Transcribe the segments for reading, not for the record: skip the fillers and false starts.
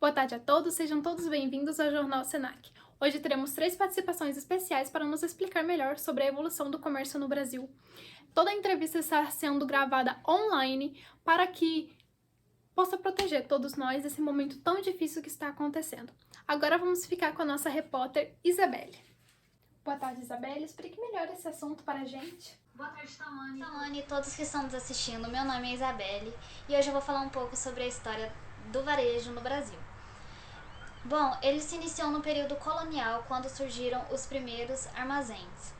Boa tarde a todos, sejam todos bem-vindos ao Jornal Senac. Hoje teremos 3 participações especiais para nos explicar melhor sobre a evolução do comércio no Brasil. Toda a entrevista está sendo gravada online para que possa proteger todos nós desse momento tão difícil que está acontecendo. Agora vamos ficar com a nossa repórter Isabelle. Boa tarde, Isabelle. Explique melhor esse assunto para a gente. Boa tarde, Tamani e todos que estão nos assistindo. Meu nome é Isabelle e hoje eu vou falar um pouco sobre a história do varejo no Brasil. Bom, ele se iniciou no período colonial, quando surgiram os primeiros armazéns.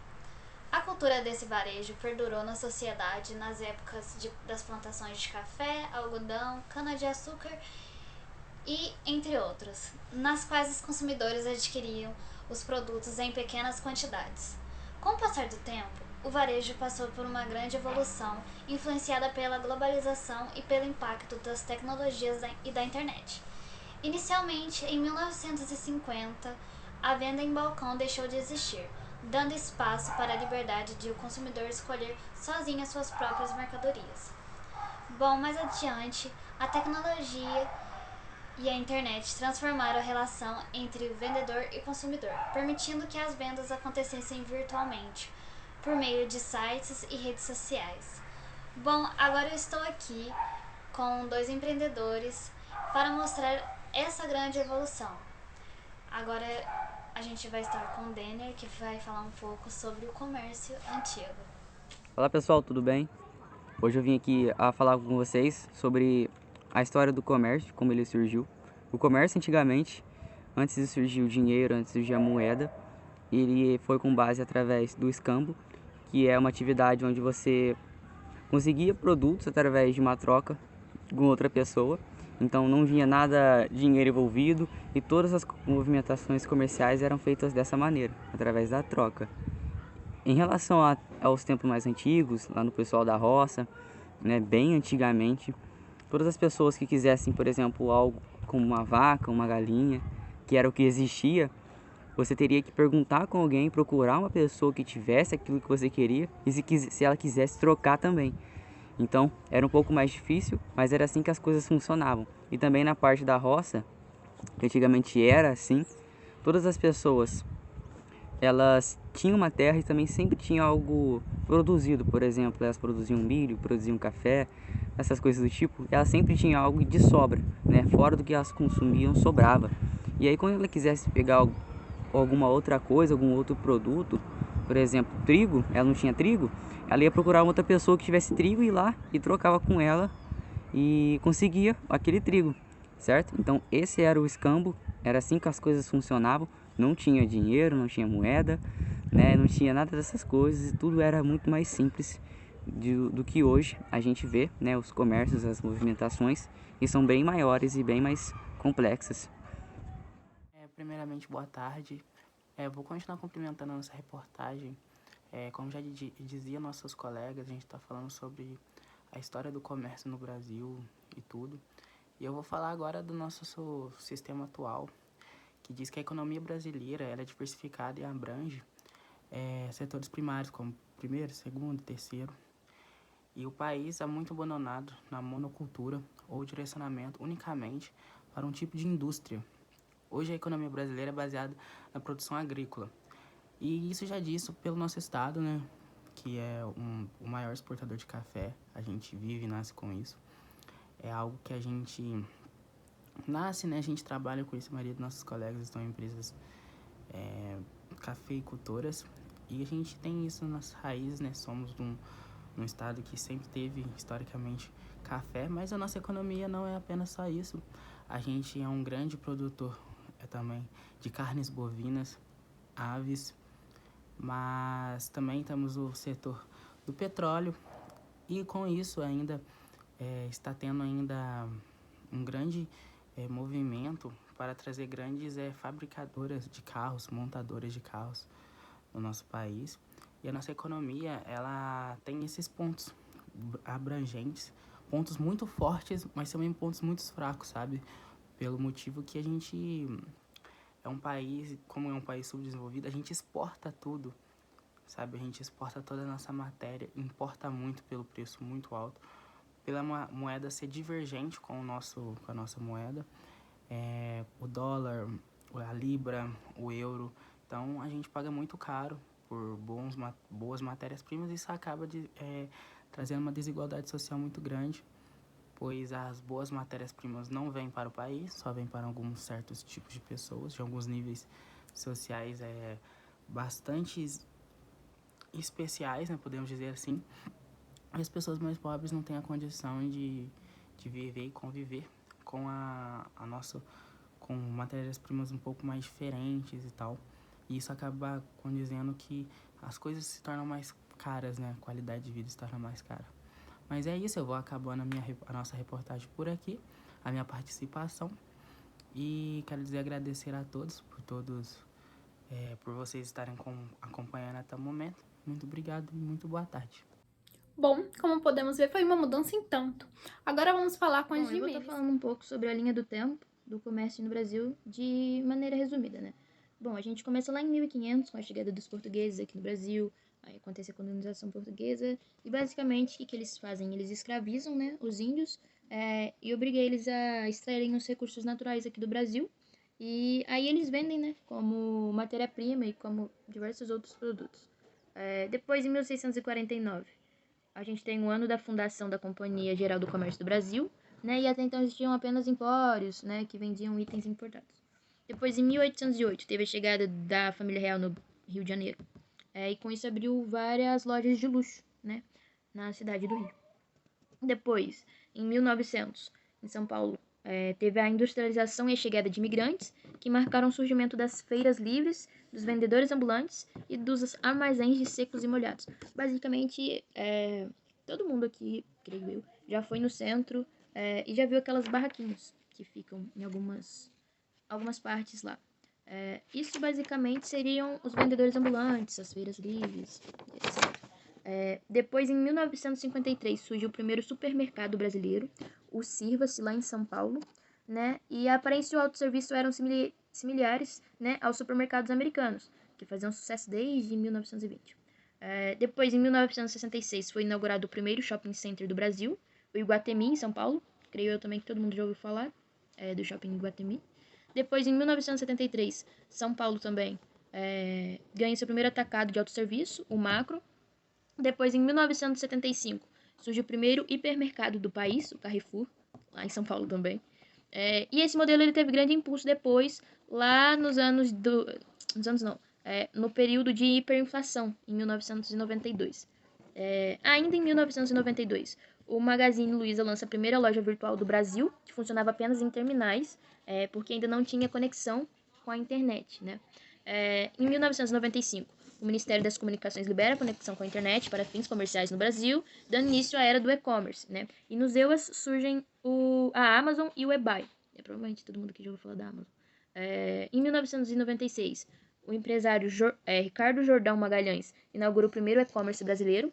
A cultura desse varejo perdurou na sociedade nas épocas das plantações de café, algodão, cana-de-açúcar e entre outros, nas quais os consumidores adquiriam os produtos em pequenas quantidades. Com o passar do tempo, o varejo passou por uma grande evolução, influenciada pela globalização e pelo impacto das tecnologias e da internet. Inicialmente, em 1950, a venda em balcão deixou de existir, dando espaço para a liberdade de o consumidor escolher sozinho as suas próprias mercadorias. Bom, mais adiante, a tecnologia e a internet transformaram a relação entre vendedor e consumidor, permitindo que as vendas acontecessem virtualmente, por meio de sites e redes sociais. Bom, agora eu estou aqui com 2 empreendedores para mostrar essa grande evolução. Agora a gente vai estar com o Denner, que vai falar um pouco sobre o comércio antigo. Olá pessoal, tudo bem? Hoje eu vim aqui a falar com vocês sobre a história do comércio, como ele surgiu. O comércio antigamente, antes de surgir o dinheiro, antes de surgir a moeda, ele foi com base através do escambo, que é uma atividade onde você conseguia produtos através de uma troca com outra pessoa. Então não vinha nada dinheiro envolvido e todas as movimentações comerciais eram feitas dessa maneira, através da troca. Em relação aos tempos mais antigos, lá no pessoal da roça, né, bem antigamente, todas as pessoas que quisessem, por exemplo, algo como uma vaca, uma galinha, que era o que existia, você teria que perguntar com alguém, procurar uma pessoa que tivesse aquilo que você queria e se ela quisesse trocar também. Então era um pouco mais difícil, mas era assim que as coisas funcionavam. E também na parte da roça, que antigamente era assim, todas as pessoas elas tinham uma terra e também sempre tinha algo produzido. Por exemplo, elas produziam milho, produziam café, essas coisas do tipo. Elas sempre tinham algo de sobra, né? Fora do que elas consumiam, sobrava. E aí quando ela quisesse pegar alguma outra coisa, algum outro produto, por exemplo, trigo, ela não tinha trigo, ela ia procurar outra pessoa que tivesse trigo e ir lá e trocava com ela e conseguia aquele trigo, certo? Então esse era o escambo, era assim que as coisas funcionavam. Não tinha dinheiro, não tinha moeda, né? Não tinha nada dessas coisas e tudo era muito mais simples do que hoje a gente vê, né? Os comércios, as movimentações, e são bem maiores e bem mais complexas. Primeiramente, boa tarde. Vou continuar complementando a nossa reportagem. Como já dizia nossos colegas, a gente está falando sobre a história do comércio no Brasil e tudo. E eu vou falar agora do nosso sistema atual, que diz que a economia brasileira ela é diversificada e abrange setores primários, como primeiro, segundo, terceiro. E o país é muito abandonado na monocultura ou direcionamento unicamente para um tipo de indústria. Hoje a economia brasileira é baseada na produção agrícola. E isso já disse pelo nosso estado, né, que é o maior exportador de café. A gente vive e nasce com isso. É algo que a gente nasce, né, a gente trabalha com isso. A maioria dos nossos colegas estão em empresas cafeicultoras. E a gente tem isso nas raízes, né, somos num estado que sempre teve, historicamente, café. Mas a nossa economia não é apenas só isso. A gente é um grande produtor também de carnes bovinas, aves, mas também temos o setor do petróleo e com isso ainda está tendo ainda um grande movimento para trazer grandes fabricadoras de carros, montadoras de carros no nosso país. E a nossa economia ela tem esses pontos abrangentes, pontos muito fortes, mas também pontos muito fracos, sabe? Pelo motivo que a gente é um país, como é um país subdesenvolvido, a gente exporta tudo, sabe? A gente exporta toda a nossa matéria, importa muito pelo preço muito alto, pela moeda ser divergente com a nossa moeda. dólar, a libra, o euro. Então a gente paga muito caro por boas matérias-primas e isso acaba trazendo uma desigualdade social muito grande, pois as boas matérias-primas não vêm para o país, só vêm para alguns certos tipos de pessoas, de alguns níveis sociais bastante especiais, né, podemos dizer assim. E as pessoas mais pobres não têm a condição de viver e conviver com com matérias-primas um pouco mais diferentes e tal. E isso acaba condizendo que as coisas se tornam mais caras, né? A qualidade de vida se torna mais cara. Mas é isso, eu vou acabando a nossa reportagem por aqui, a minha participação. E quero agradecer a todos, por vocês estarem acompanhando até o momento. Muito obrigado e muito boa tarde. Bom, como podemos ver, foi uma mudança em tanto. Agora vamos falar com a Eu vou Jimenez. estar falando um pouco sobre a linha do tempo do comércio no Brasil de maneira resumida, né? Bom, a gente começa lá em 1500, com a chegada dos portugueses aqui no Brasil, aí acontece a colonização portuguesa, e basicamente o que eles fazem? Eles escravizam, né, os índios e obrigam eles a extraírem os recursos naturais aqui do Brasil, e aí eles vendem, né, como matéria-prima e como diversos outros produtos. Depois, em 1649, a gente tem o ano da fundação da Companhia Geral do Comércio do Brasil, né? E até então existiam apenas empórios, né, que vendiam itens importados. Depois, em 1808, teve a chegada da família real no Rio de Janeiro. E com isso abriu várias lojas de luxo, né, na cidade do Rio. Depois, em 1900, em São Paulo, teve a industrialização e a chegada de imigrantes, que marcaram o surgimento das feiras livres, dos vendedores ambulantes e dos armazéns de secos e molhados. Basicamente, todo mundo aqui, creio eu, já foi no centro e já viu aquelas barraquinhas que ficam em algumas partes lá. Isso basicamente seriam os vendedores ambulantes, as feiras livres, etc. Depois, em 1953, surgiu o primeiro supermercado brasileiro, o Sirva-se, lá em São Paulo, né? E a aparência e o autosserviço eram similares, né, aos supermercados americanos, que faziam sucesso desde 1920. Depois, em 1966, foi inaugurado o primeiro shopping center do Brasil, o Iguatemi, em São Paulo. Creio eu também que todo mundo já ouviu falar do shopping Iguatemi. Depois, em 1973, São Paulo também ganha seu primeiro atacado de autosserviço, o Macro. Depois, em 1975, surge o primeiro hipermercado do país, o Carrefour, lá em São Paulo também. E esse modelo ele teve grande impulso depois, lá no período de hiperinflação, em 1992. Ainda em 1992, o Magazine Luiza lança a primeira loja virtual do Brasil, que funcionava apenas em terminais, porque ainda não tinha conexão com a internet, né? Em 1995, o Ministério das Comunicações libera a conexão com a internet para fins comerciais no Brasil, dando início à era do e-commerce, né? E nos EUAs surgem a Amazon e o eBay. Provavelmente todo mundo aqui já ouviu falar da Amazon. Em 1996, o empresário Ricardo Jordão Magalhães inaugura o primeiro e-commerce brasileiro,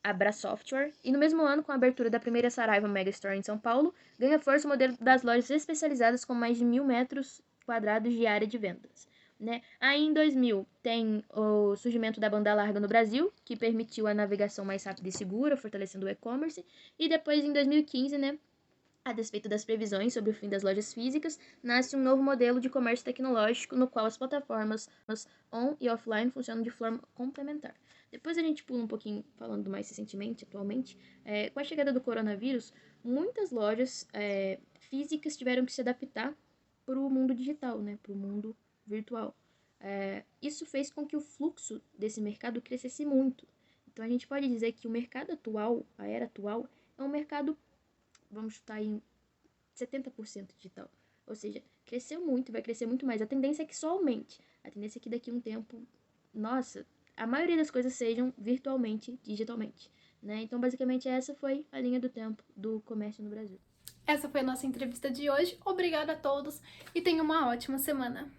a Bra Software, e no mesmo ano, com a abertura da primeira Saraiva Mega Store em São Paulo, ganha força o modelo das lojas especializadas com mais de 1.000 metros quadrados de área de vendas. Né? Aí, em 2000, tem o surgimento da banda larga no Brasil, que permitiu a navegação mais rápida e segura, fortalecendo o e-commerce. E depois, em 2015, né, a despeito das previsões sobre o fim das lojas físicas, nasce um novo modelo de comércio tecnológico, no qual as plataformas on e offline funcionam de forma complementar. Depois a gente pula um pouquinho, falando mais recentemente, atualmente, com a chegada do coronavírus, muitas lojas físicas tiveram que se adaptar para o mundo digital, né, para o mundo virtual. Isso fez com que o fluxo desse mercado crescesse muito. Então a gente pode dizer que o mercado atual, a era atual, é um mercado, vamos chutar em 70% digital. Ou seja, cresceu muito, vai crescer muito mais. A tendência é que só aumente. A tendência é que daqui a um tempo, a maioria das coisas sejam virtualmente, digitalmente. Né? Então, basicamente, essa foi a linha do tempo do comércio no Brasil. Essa foi a nossa entrevista de hoje. Obrigada a todos e tenham uma ótima semana.